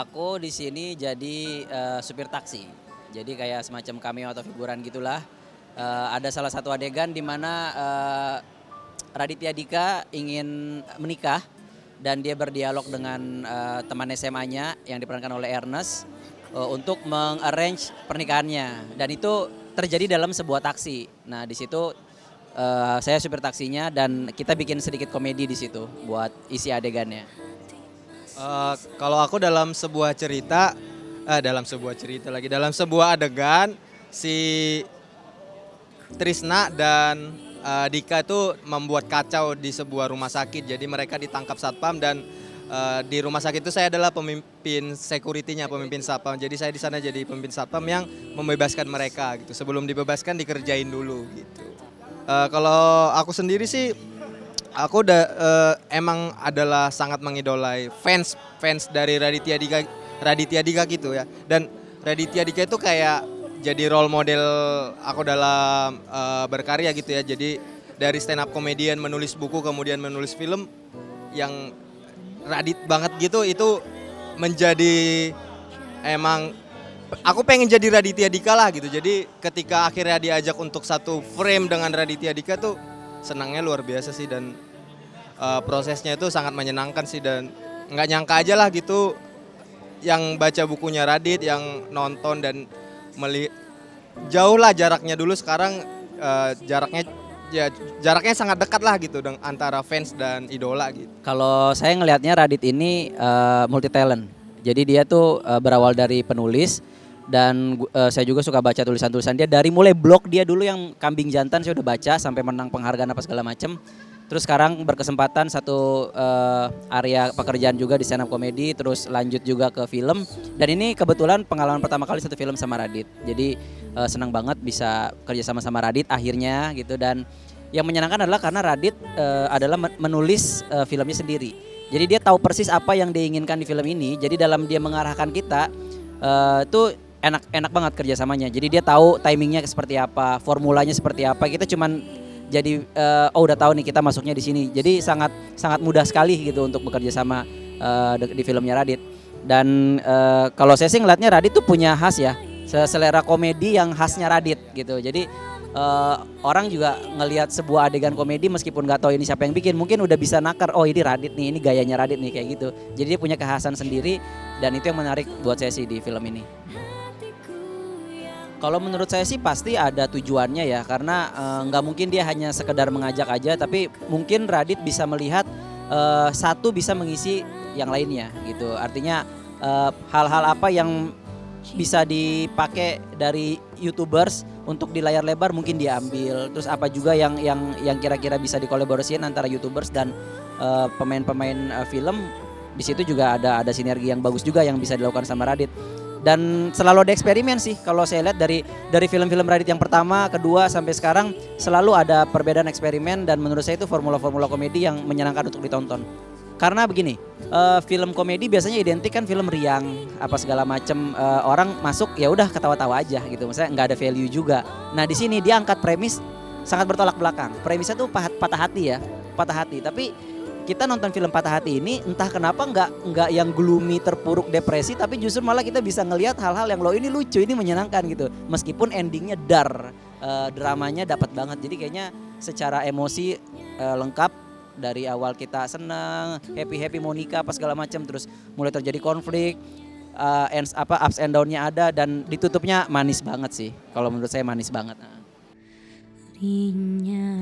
Aku di sini jadi, supir taksi. Jadi kayak semacam cameo atau figuran gitulah. Ada salah satu adegan di mana, Raditya Dika ingin menikah dan dia berdialog dengan, teman SMA-nya yang diperankan oleh Ernest, untuk meng-arrange pernikahannya dan itu terjadi dalam sebuah taksi. Nah di situ, saya supir taksinya dan kita bikin sedikit komedi di situ buat isi adegannya. Kalau aku dalam sebuah adegan si Trisna dan Dika itu membuat kacau di sebuah rumah sakit. Jadi mereka ditangkap satpam dan di rumah sakit itu saya adalah pemimpin security-nya, pemimpin satpam. Jadi saya di sana jadi pemimpin satpam yang membebaskan mereka gitu. Sebelum dibebaskan dikerjain dulu gitu. Kalau aku sendiri sih aku emang adalah sangat mengidolai fans fans dari Raditya Dika gitu ya. Dan Raditya Dika itu kayak jadi role model aku dalam berkarya gitu ya. Jadi dari stand up comedian menulis buku kemudian menulis film yang Radit banget gitu itu menjadi emang aku pengen jadi Raditya Dika lah gitu. Jadi ketika akhirnya diajak untuk satu frame dengan Raditya Dika tuh senangnya luar biasa sih dan prosesnya itu sangat menyenangkan sih dan nggak nyangka aja lah gitu yang baca bukunya Radit, yang nonton dan meli jauh lah jaraknya dulu sekarang jaraknya ya jaraknya sangat dekat lah gitu antara fans dan idola gitu. Kalau saya ngelihatnya Radit ini, multi talent. Jadi dia tuh, berawal dari penulis dan saya juga suka baca tulisan-tulisan dia dari mulai blog dia dulu yang Kambing Jantan saya udah baca sampai menang penghargaan apa segala macem. Terus sekarang berkesempatan satu, area pekerjaan juga di stand up comedy, terus lanjut juga ke film dan ini kebetulan pengalaman pertama kali satu film sama Radit. Jadi, senang banget bisa kerja sama Radit akhirnya gitu dan yang menyenangkan adalah karena Radit, adalah menulis, filmnya sendiri. Jadi dia tahu persis apa yang diinginkan di film ini, jadi dalam dia mengarahkan kita, tuh enak banget kerjasamanya. Jadi dia tahu timingnya seperti apa, formulanya seperti apa, kita cuman jadi, oh udah tahu nih kita masuknya di sini. Jadi sangat sangat mudah sekali gitu untuk bekerja sama, di filmnya Radit. Dan, kalau saya sih ngelihatnya Radit tuh punya khas ya, selera komedi yang khasnya Radit gitu. Jadi orang juga ngelihat sebuah adegan komedi meskipun nggak tahu ini siapa yang bikin mungkin udah bisa nakar oh ini Radit nih, ini gayanya Radit nih kayak gitu. Jadi dia punya kekhasan sendiri dan itu yang menarik buat saya sih di film ini. Kalau menurut saya sih pasti ada tujuannya ya karena nggak mungkin dia hanya sekedar mengajak aja tapi mungkin Radit bisa melihat satu bisa mengisi yang lainnya gitu. Artinya hal-hal apa yang bisa dipakai dari YouTubers untuk di layar lebar mungkin diambil. Terus apa juga yang kira-kira bisa dikolaborasiin antara YouTubers dan pemain-pemain film. Di situ juga ada sinergi yang bagus juga yang bisa dilakukan sama Radit. Dan selalu ada eksperimen sih kalau saya lihat dari film-film Radit yang pertama, kedua sampai sekarang selalu ada perbedaan eksperimen dan menurut saya itu formula-formula komedi yang menyenangkan untuk ditonton. Karena begini, film komedi biasanya identik kan film riang apa segala macem, orang masuk ya udah ketawa-tawa aja gitu, maksudnya nggak ada value juga. Nah di sini dia angkat premis sangat bertolak belakang. Premisnya tuh patah hati ya, patah hati. Tapi kita nonton film patah hati ini entah kenapa nggak yang gloomy terpuruk depresi tapi justru malah kita bisa ngelihat hal-hal yang loh ini lucu ini menyenangkan gitu meskipun endingnya dar, dramanya dapat banget jadi kayaknya secara emosi lengkap dari awal kita seneng happy mau nikah apa segala macam terus mulai terjadi konflik, ups and down-nya ada dan ditutupnya manis banget sih kalau menurut saya manis banget. Dirinya